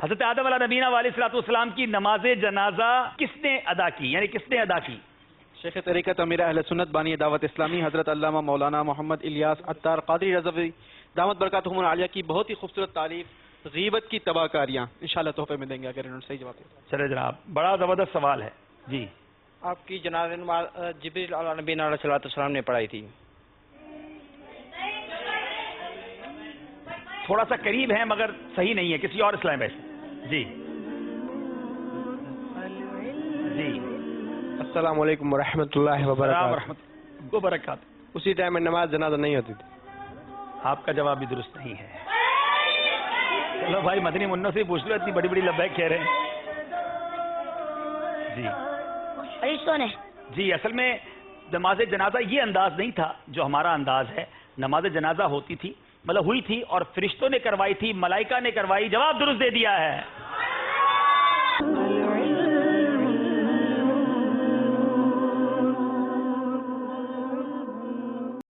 حضرت آدم علیہ نبینا علیہ السلام کی نماز جنازہ کس نے ادا کی، یعنی کس نے ادا کی؟ شیخ طریقت امیر اہل سنت بانی دعوت اسلامی حضرت علامہ مولانا محمد الیاس عطار قادری رضوی دامت برکاتہم العالیہ کی بہت ہی خوبصورت تعریف غیبت کی تباہ کاریاں انشاءاللہ تحفے میں دیں گے اگر انہوں نے صحیح جواب دیا۔ چلے جناب، بڑا زبردست سوال ہے جی۔ آپ کی جنازہ نماز جبریل علیہ نبینا علیہ السلام نے پڑھائی تھی۔ تھوڑا سا قریب ہے مگر صحیح نہیں ہے، کسی اور اسلام میں جی جی۔ السلام علیکم ورحمۃ اللہ وبرکاتہ۔ اسی ٹائم میں نماز جنازہ نہیں ہوتی تھی۔ آپ کا جواب بھی درست نہیں ہے۔ چلو بھائی مدنی منوں سے پوچھ لو، اتنی بڑی بڑی لبیک کہہ رہے ہیں جی۔ فرشتوں نے جی اصل میں نماز جنازہ یہ انداز نہیں تھا جو ہمارا انداز ہے۔ نماز جنازہ ہوتی تھی، مطلب ہوئی تھی اور فرشتوں نے کروائی تھی، ملائکہ نے کروائی۔ جواب درست دے دیا ہے۔